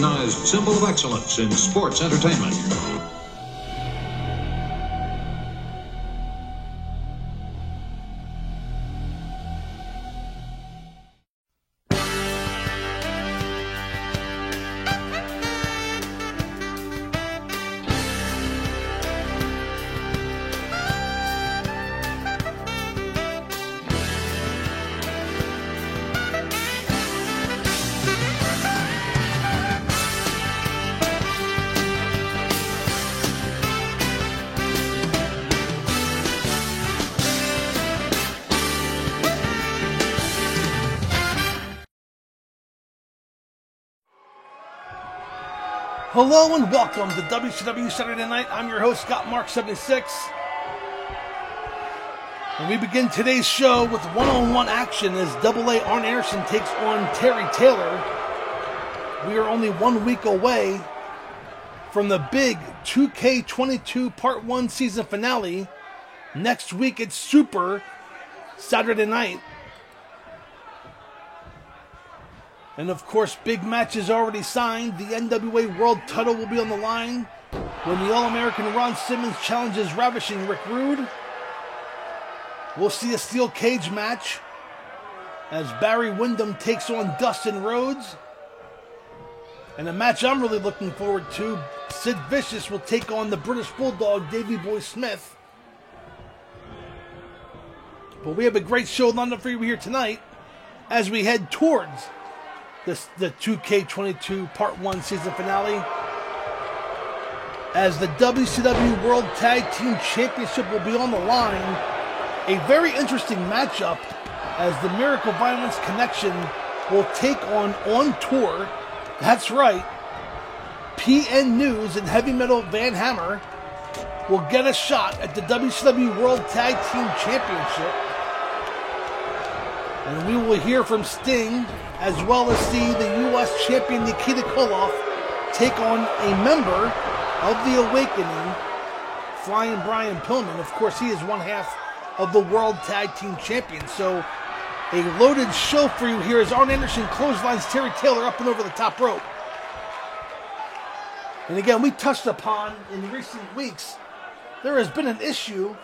recognized symbol of excellence in sports entertainment. Hello and welcome to WCW Saturday Night. I'm your host, Scott Mark76. And we begin today's show with one-on-one action as AA Arn Anderson takes on Terry Taylor. We are only 1 week away from the big 2K22 Part 1 season finale. Next week it's Super Saturday Night. And of course, big match is already signed. The NWA World title will be on the line when the All-American Ron Simmons challenges Ravishing Rick Rude. We'll see a steel cage match as Barry Windham takes on Dustin Rhodes. And a match I'm really looking forward to, Sid Vicious will take on the British Bulldog, Davey Boy Smith. But we have a great show lined up for you here tonight as we head towards the 2K22 Part 1 season finale, as the WCW World Tag Team Championship will be on the line. A very interesting matchup as the Miracle Violence Connection will take on tour, that's right, PN News and Heavy Metal Van Hammer will get a shot at the WCW World Tag Team Championship. And we will hear from Sting, as well as see the U.S. Champion Nikita Koloff take on a member of the Awakening, Flying Brian Pillman. Of course, he is one half of the World Tag Team Champions. So, a loaded show for you here as Arn Anderson clotheslines Terry Taylor up and over the top rope. And again, we touched upon in recent weeks, there has been an issue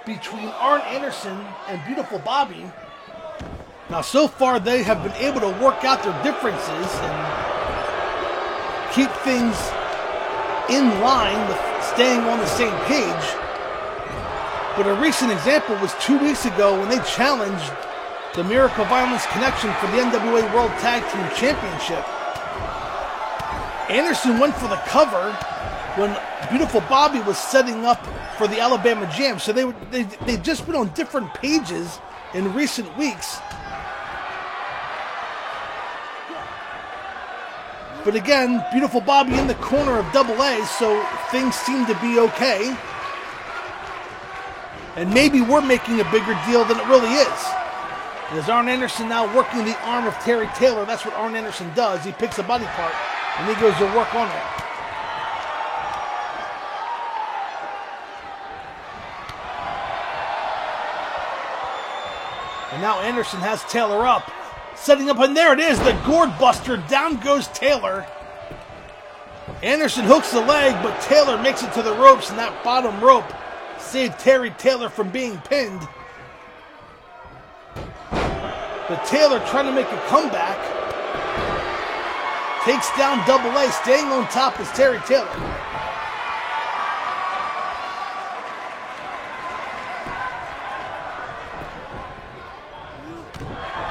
between Arn Anderson and Beautiful Bobby. Now, so far, they have been able to work out their differences and keep things in line with staying on the same page. But a recent example was 2 weeks ago when they challenged the Miracle Violence Connection for the NWA World Tag Team Championship. Anderson went for the cover when Beautiful Bobby was setting up for the Alabama Jam. So they've just been on different pages in recent weeks. But again, Beautiful Bobby in the corner of AA, so things seem to be okay. And maybe we're making a bigger deal than it really is. As Arn Anderson now working the arm of Terry Taylor, that's what Arn Anderson does. He picks a body part and he goes to work on it. And now Anderson has Taylor up. Setting up, and there it is, the Gourd Buster. Down goes Taylor. Anderson hooks the leg, but Taylor makes it to the ropes, and that bottom rope saved Terry Taylor from being pinned. But Taylor trying to make a comeback. Takes down AA, staying on top is Terry Taylor.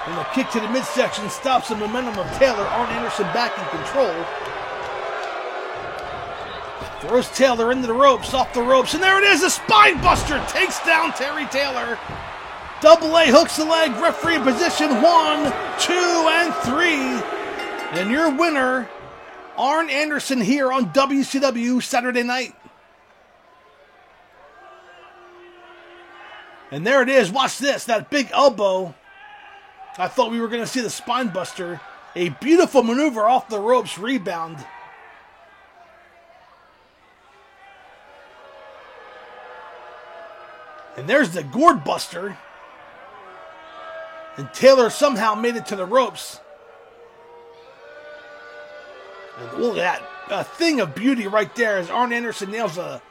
And a kick to the midsection stops the momentum of Taylor. Arn Anderson back in control. Throws Taylor into the ropes, off the ropes, and there it is, a spine buster takes down Terry Taylor. AA hooks the leg, referee in position, 1, 2, and 3. And your winner, Arn Anderson, here on WCW Saturday Night. And there it is, watch this, that big elbow. I thought we were going to see the spine buster. A beautiful maneuver off the ropes, rebound. And there's the Gourd Buster. And Taylor somehow made it to the ropes. And look at that. A thing of beauty right there as Arn Anderson nails a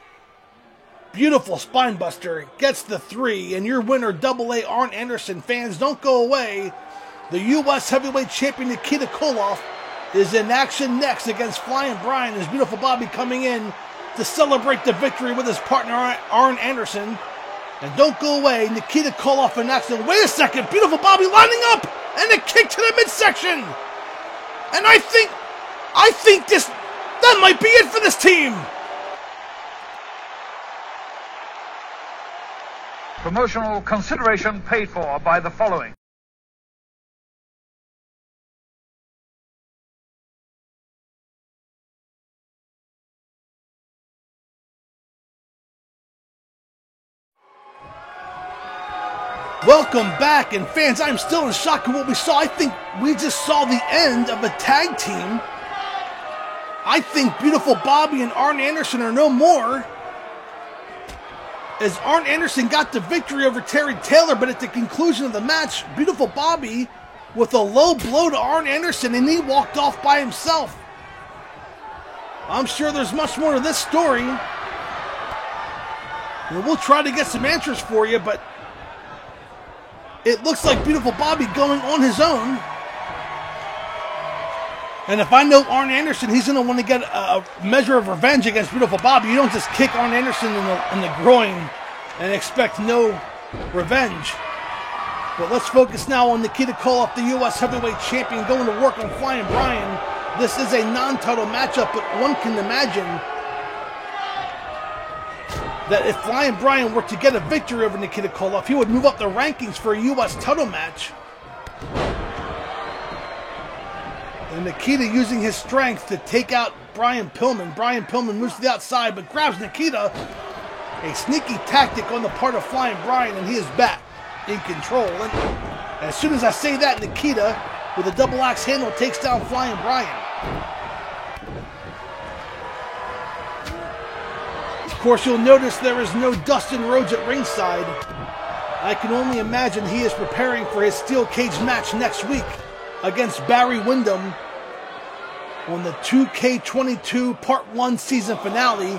beautiful spine buster. Gets the 3. And your winner, AA Arn Anderson. Fans, don't go away. The U.S. Heavyweight Champion Nikita Koloff is in action next against Flying Brian. His beautiful Bobby coming in to celebrate the victory with his partner Arn Anderson. And don't go away, Nikita Koloff in action. Wait a second, beautiful Bobby lining up and a kick to the midsection. And I think that might be it for this team. Promotional consideration paid for by the following. Welcome back, and fans, I'm still in shock at what we saw. I think we just saw the end of a tag team. I think beautiful Bobby and Arn Anderson are no more, as Arn Anderson got the victory over Terry Taylor, but at the conclusion of the match, beautiful Bobby with a low blow to Arn Anderson, and he walked off by himself. I'm sure there's much more to this story, and we'll try to get some answers for you, but it looks like beautiful Bobby going on his own. And if I know Arn Anderson, he's going to want to get a measure of revenge against beautiful Bobby. You don't just kick Arn Anderson in the groin and expect no revenge. But let's focus now on Nikita Koloff, the U.S. Heavyweight Champion, going to work on Flying Brian. This is a non-title matchup, but one can imagine that if Flying Brian were to get a victory over Nikita Koloff, he would move up the rankings for a U.S. title match. And Nikita using his strength to take out Brian Pillman. Brian Pillman moves to the outside, but grabs Nikita. A sneaky tactic on the part of Flying Brian, and he is back in control. And as soon as I say that, Nikita, with a double axe handle, takes down Flying Brian. Of course, you'll notice there is no Dustin Rhodes at ringside. I can only imagine he is preparing for his steel cage match next week against Barry Windham on the 2K22 Part 1 season finale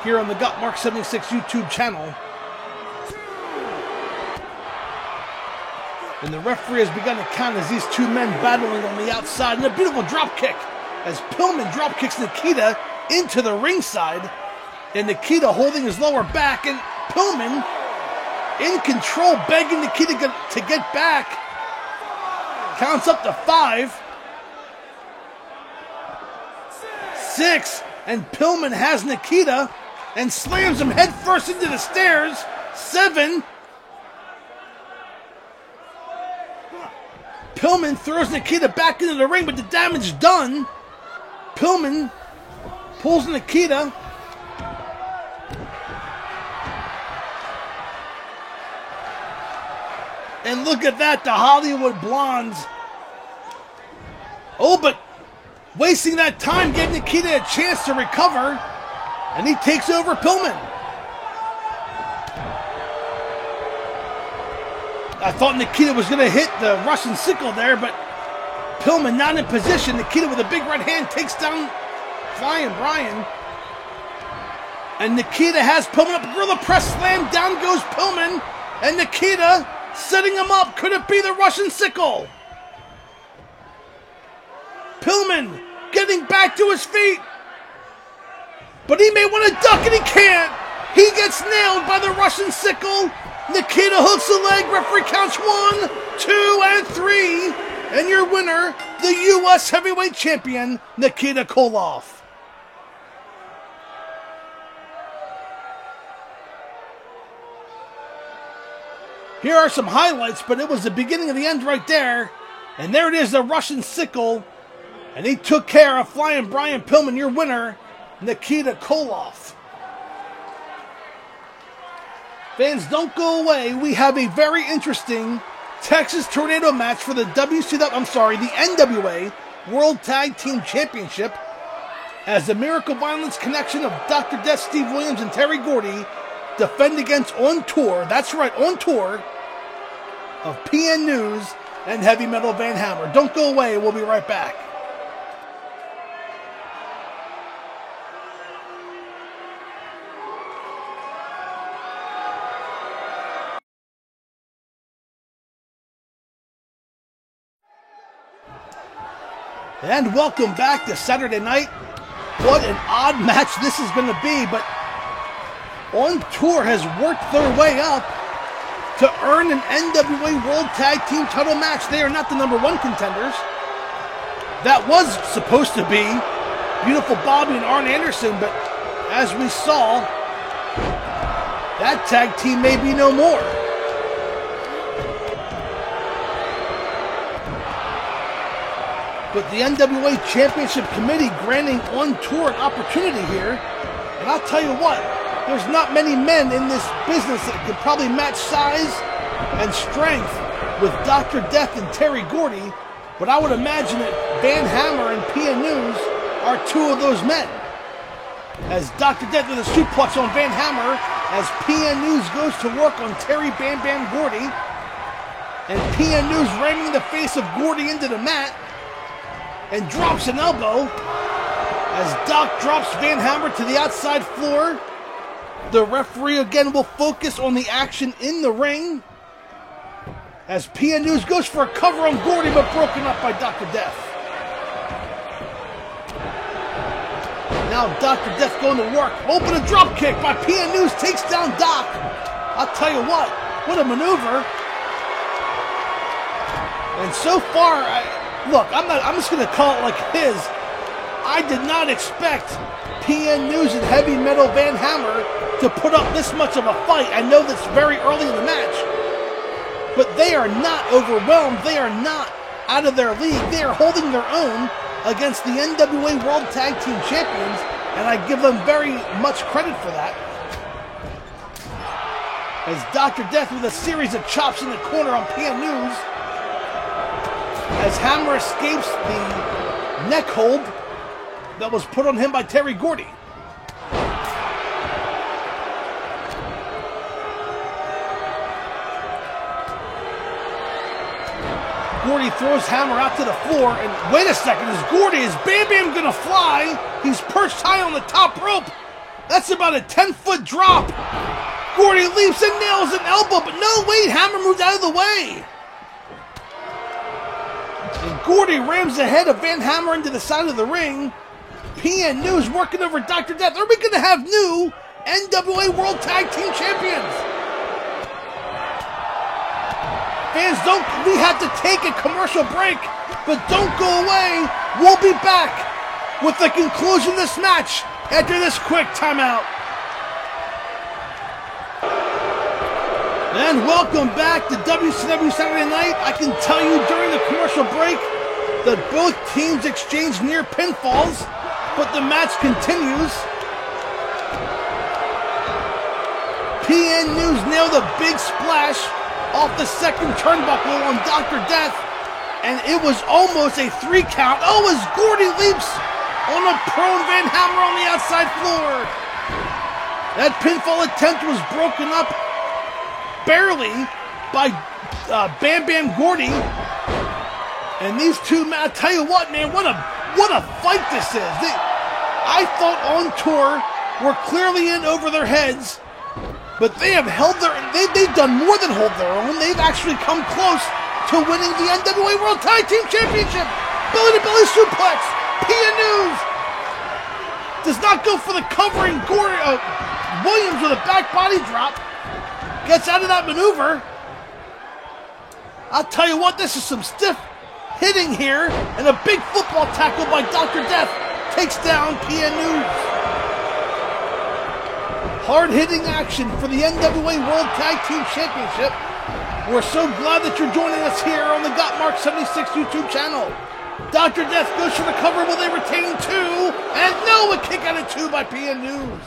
here on the Got Mark 76 YouTube channel. And the referee has begun to count as these two men battling on the outside. And a beautiful drop kick as Pillman drop kicks Nikita into the ringside. And Nikita holding his lower back, and Pillman in control, begging Nikita to get back. Counts up to 5. 6, and Pillman has Nikita and slams him headfirst into the stairs. 7. Pillman throws Nikita back into the ring, but the damage done. Pillman pulls Nikita. And look at that, the Hollywood Blondes. Oh, but wasting that time, gave Nikita a chance to recover. And he takes over Pillman. I thought Nikita was going to hit the Russian sickle there, but Pillman not in position. Nikita with a big right hand takes down Flying Brian. And Nikita has Pillman up. Gorilla press slam. Down goes Pillman. And Nikita setting him up. Could it be the Russian sickle? Pillman getting back to his feet. But he may want to duck and he can't. He gets nailed by the Russian sickle. Nikita hooks the leg. Referee counts 1, 2, and 3. And your winner, the U.S. Heavyweight Champion, Nikita Koloff. Here are some highlights, but it was the beginning of the end right there. And there it is, the Russian sickle. And he took care of Flying Brian Pillman, your winner, Nikita Koloff. Fans, don't go away. We have a very interesting Texas Tornado match for the the NWA World Tag Team Championship, as the Miracle Violence connection of Dr. Death, Steve Williams, and Terry Gordy defend against On Tour. That's right, On Tour of PN News and Heavy Metal Van Hammer. Don't go away. We'll be right back. And welcome back to Saturday night. What an odd match this is going to be, but On Tour has worked their way up to earn an NWA World Tag Team title match. They are not the number one contenders. That was supposed to be Beautiful Bobby and Arn Anderson, but as we saw, that tag team may be no more. But the NWA Championship Committee granting On Tour an opportunity here, and I'll tell you what, there's not many men in this business that could probably match size and strength with Dr. Death and Terry Gordy, but I would imagine that Van Hammer and Pia News are two of those men. As Dr. Death with a suplex on Van Hammer, as Pia News goes to work on Terry Bam Bam Gordy, and Pia News ramming the face of Gordy into the mat, and drops an elbow, as Doc drops Van Hammer to the outside floor. The referee again will focus on the action in the ring, as Pia News goes for a cover on Gordy, but broken up by Dr. Death. Now Dr. Death going to work. Open a drop kick by Pia News, takes down Doc. I'll tell you what a maneuver. And so far, I'm just going to call it like it is. I did not expect Pia News and Heavy Metal Van Hammer to put up this much of a fight. I know that's very early in the match, but they are not overwhelmed. They are not out of their league. They are holding their own against the NWA World Tag Team Champions, and I give them very much credit for that. As Dr. Death with a series of chops in the corner on Pia News, as Hammer escapes the neck hold that was put on him by Terry Gordy. Gordy throws Hammer out to the floor, and wait a second, is Bam Bam gonna fly? He's perched high on the top rope. That's about a 10-foot drop. Gordy leaps and nails an elbow, but no, wait, Hammer moves out of the way. And Gordy rams the head of Van Hammer into the side of the ring. Pia News working over Dr. Death. Are we gonna have new NWA World Tag Team Champions? Fans, we have to take a commercial break, but don't go away. We'll be back with the conclusion of this match after this quick timeout. And welcome back to WCW Saturday Night. I can tell you during the commercial break that both teams exchanged near pinfalls, but the match continues. PN News nailed a big splash off the second turnbuckle on Dr. Death, and it was almost a 3 count. Oh, as Gordy leaps on a prone Van Hammer on the outside floor. That pinfall attempt was broken up barely by Bam Bam Gordy. And these two men, I tell you what, man, what a fight this is. I thought On Tour were clearly in over their heads, but they have held they've done more than hold their own. They've actually come close to winning the NWA World Tag Team Championship. Belly-to-belly suplex. Pia News does not go for the covering. Williams with a back body drop gets out of that maneuver. I'll tell you what, this is some stiff hitting here, and a big football tackle by Dr. Death takes down Pia News. Hard-hitting action for the NWA World Tag Team Championship. We're so glad that you're joining us here on the Gotmark 76 YouTube channel. Dr. Death goes for the cover. Will they retain 2? And no, a kick out of 2 by Pia News.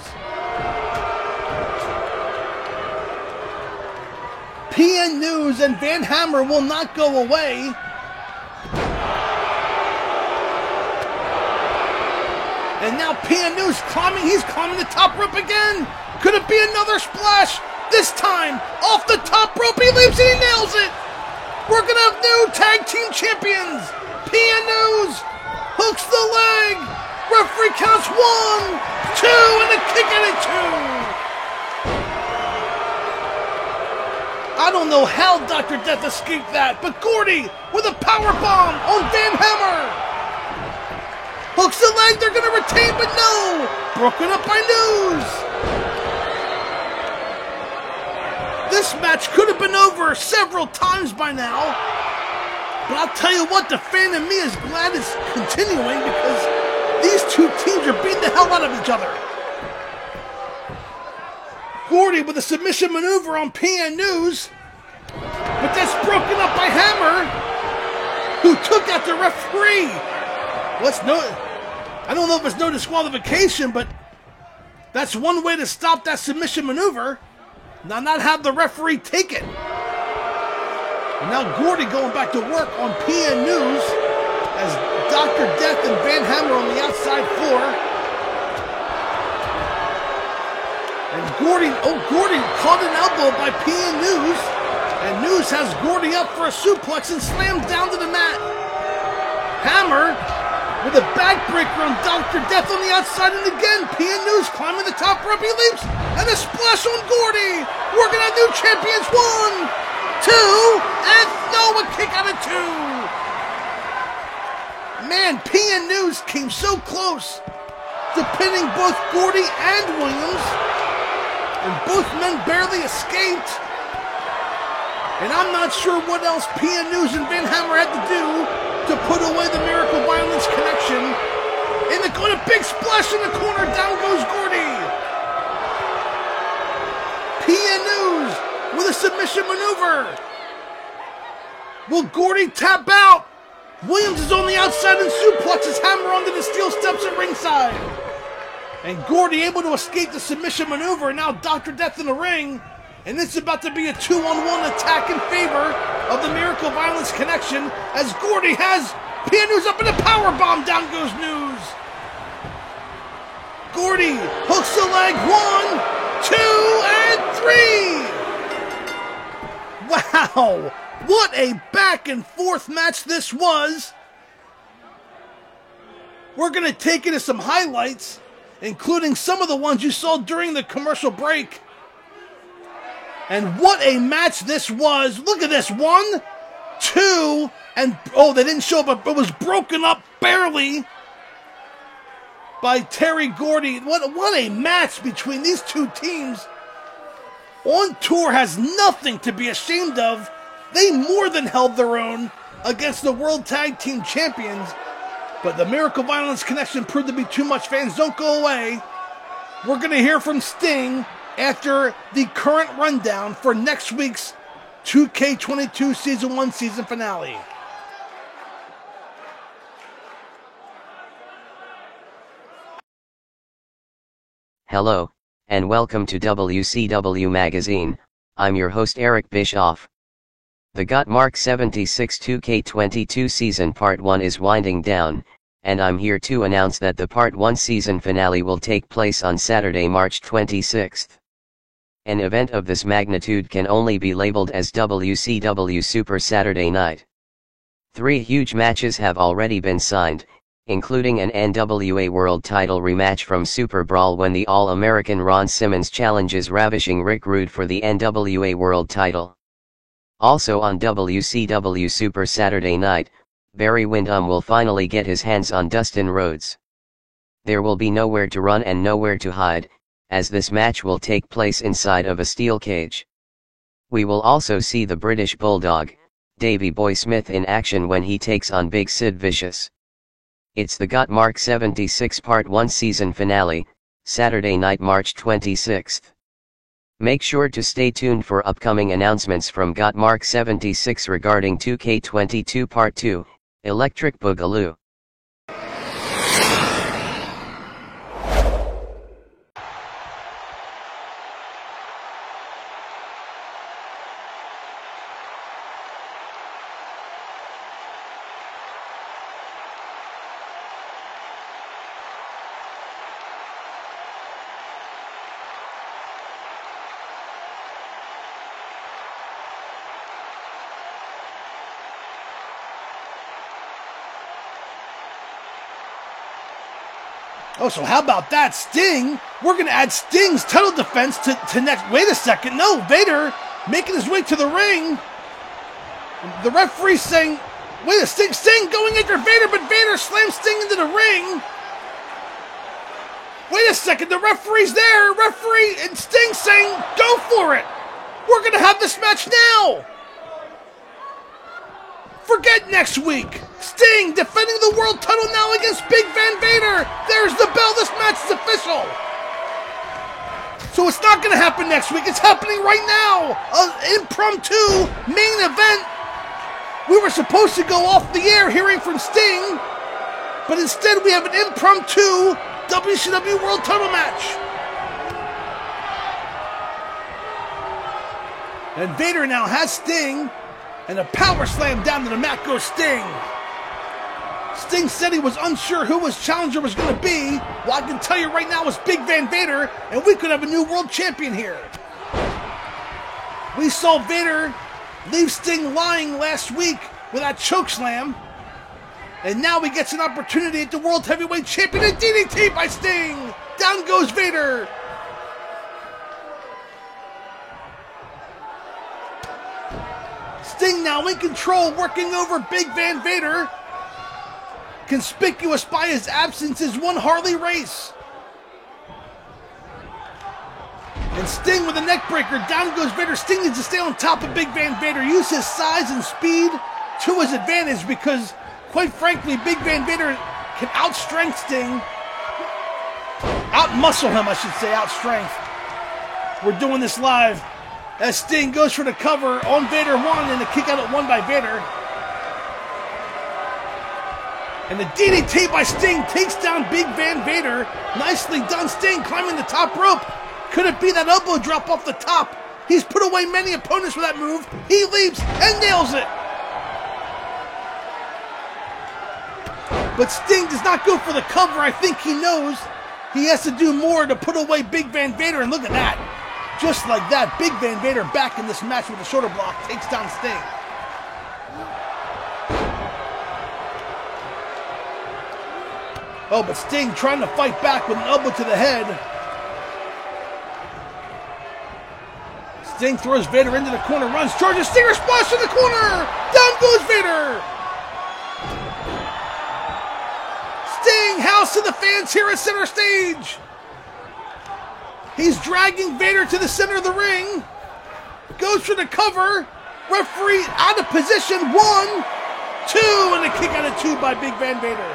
Pia News and Van Hammer will not go away. And now Pia News he's climbing the top rope again. Could it be another splash? This time, off the top rope, he leaps and he nails it. We're gonna have new tag team champions. Pia News hooks the leg. Referee counts 1, 2, and a kick out of 2. I don't know how Dr. Death escaped that, but Gordy with a power bomb on Van Hammer. hooks the leg, they're gonna retain, but no! Broken up by News! This match could have been over several times by now, but I'll tell you what, the fan in me is glad it's continuing because these two teams are beating the hell out of each other. Gordy with a submission maneuver on PN News, but that's broken up by Hammer, who took out the referee. I don't know if it's no disqualification, but that's one way to stop that submission maneuver. Now not have the referee take it. And now Gordy going back to work on PN News as Dr. Death and Van Hammer on the outside floor. And Gordy caught an elbow by PN News. And News has Gordy up for a suplex and slams down to the mat. Hammer with a backbreaker on Dr. Death on the outside, and again, PN News climbing the top rope, he leaps, and a splash on Gordy! Working on new champions, 1, 2, and no, a kick out of 2! Man, PN News came so close to pinning both Gordy and Williams, and both men barely escaped. And I'm not sure what else PN News and Van Hammer had to do to put away the Miracle Violence Connection. And they got a big splash in the corner. Down goes Gordy. PN News with a submission maneuver. Will Gordy tap out? Williams is on the outside and suplexes Hammer onto the steel steps at ringside. And Gordy able to escape the submission maneuver. Now Dr. Death in the ring. And it's about to be a 2-on-1 attack in favor of the Miracle Violence Connection as Gordy has PN News up in a powerbomb. Down goes News. Gordy hooks the leg. 1, 2, and 3. Wow. What a back and forth match this was. We're going to take it to some highlights, including some of the ones you saw during the commercial break. And what a match this was. Look at this. 1, 2, and oh, they didn't show up, but it was broken up barely by Terry Gordy. What a match between these two teams. On Tour has nothing to be ashamed of. They more than held their own against the World Tag Team Champions. But the Miracle Violence Connection proved to be too much. Fans, don't go away. We're going to hear from Sting after the current rundown for next week's 2K22 Season 1 season finale. Hello, and welcome to WCW Magazine. I'm your host Eric Bischoff. The Got Mark 76 2K22 Season Part 1 is winding down, and I'm here to announce that the Part 1 season finale will take place on Saturday, March 26th. An event of this magnitude can only be labeled as WCW Super Saturday Night. 3 huge matches have already been signed, including an NWA World Title rematch from Super Brawl when the All-American Ron Simmons challenges Ravishing Rick Rude for the NWA World Title. Also on WCW Super Saturday Night, Barry Windham will finally get his hands on Dustin Rhodes. There will be nowhere to run and nowhere to hide, as this match will take place inside of a steel cage. We will also see the British Bulldog, Davey Boy Smith in action when he takes on Big Sid Vicious. It's the Got Mark 76 Part 1 season finale, Saturday night, March 26th. Make sure to stay tuned for upcoming announcements from Got Mark 76 regarding 2K22 Part 2, Electric Boogaloo. Oh, so how about that? Sting? We're going to add Sting's title defense to next. Wait a second. No, Vader making his way to the ring. The referee saying, wait a Sting going after Vader, but Vader slams Sting into the ring. Wait a second, the referee's there. Referee and Sting saying, go for it. We're going to have this match now. Forget next week. Sting defending the world title now against Big Van Vader. There's the bell. This match is official. So it's not going to happen next week. It's happening right now. An impromptu main event. We were supposed to go off the air hearing from Sting, but instead we have an impromptu WCW World Title match. And Vader now has Sting, and a power slam down to the mat goes Sting. Sting said he was unsure who his challenger was going to be. Well, I can tell you right now it's Big Van Vader, and we could have a new world champion here. We saw Vader leave Sting lying last week with that choke slam, and now he gets an opportunity at the World Heavyweight Champion, and DDT by Sting. Down goes Vader. Sting now in control, working over Big Van Vader. Conspicuous by his absence is one Harley Race. And Sting with a neck breaker. Down goes Vader. Sting needs to stay on top of Big Van Vader. Use his size and speed to his advantage because, quite frankly, Big Van Vader can outstrength Sting. Outmuscle him, I should say. Outstrength. We're doing this live as Sting goes for the cover on Vader 1 and the kick out at 1 by Vader. And the DDT by Sting takes down Big Van Vader. Nicely done, Sting climbing the top rope. Could it be that elbow drop off the top? He's put away many opponents with that move. He leaps and nails it. But Sting does not go for the cover. I think he knows he has to do more to put away Big Van Vader. And look at that. Just like that, Big Van Vader back in this match with a shoulder block takes down Sting. Oh, but Sting trying to fight back with an elbow to the head. Sting throws Vader into the corner, runs, charges, Stinger splash in the corner! Down goes Vader! Sting, house to the fans here at center stage! He's dragging Vader to the center of the ring. Goes for the cover. Referee out of position. 1, 2, and a kick out of 2 by Big Van Vader.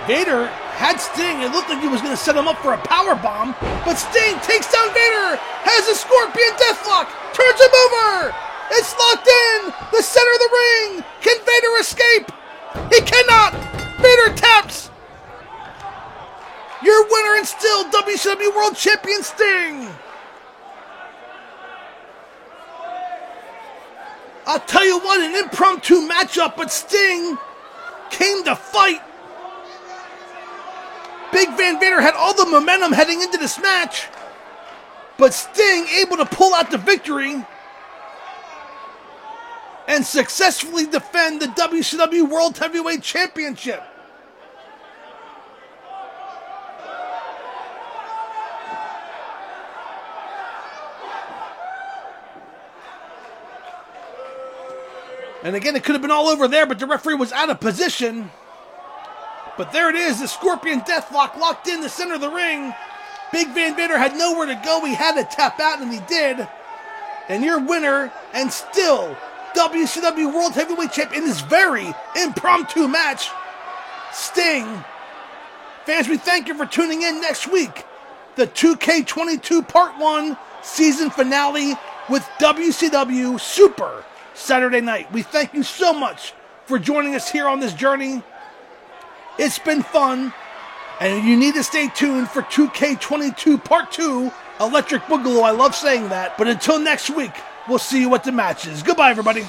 Vader had Sting. It looked like he was going to set him up for a power bomb, but Sting takes down Vader. Has a Scorpion Deathlock. Turns him over. It's locked in. The center of the ring. Can Vader escape? He cannot! Vader taps! Your winner and still WCW World Champion Sting! I'll tell you what, an impromptu matchup, but Sting came to fight. Big Van Vader had all the momentum heading into this match, but Sting able to pull out the victory and successfully defend the WCW World Heavyweight Championship. And again, it could have been all over there, but the referee was out of position. But there it is, the Scorpion Deathlock locked in the center of the ring. Big Van Vader had nowhere to go. He had to tap out, and he did. And your winner, and still WCW World Heavyweight Champion in this very impromptu match, Sting. Fans, we thank you for tuning in next week. The 2K22 Part 1 season finale with WCW Super Saturday Night. We thank you so much for joining us here on this journey. It's been fun, and you need to stay tuned for 2K22 Part 2 Electric Boogaloo. I love saying that. But until next week, we'll see you at the matches. Goodbye, everybody.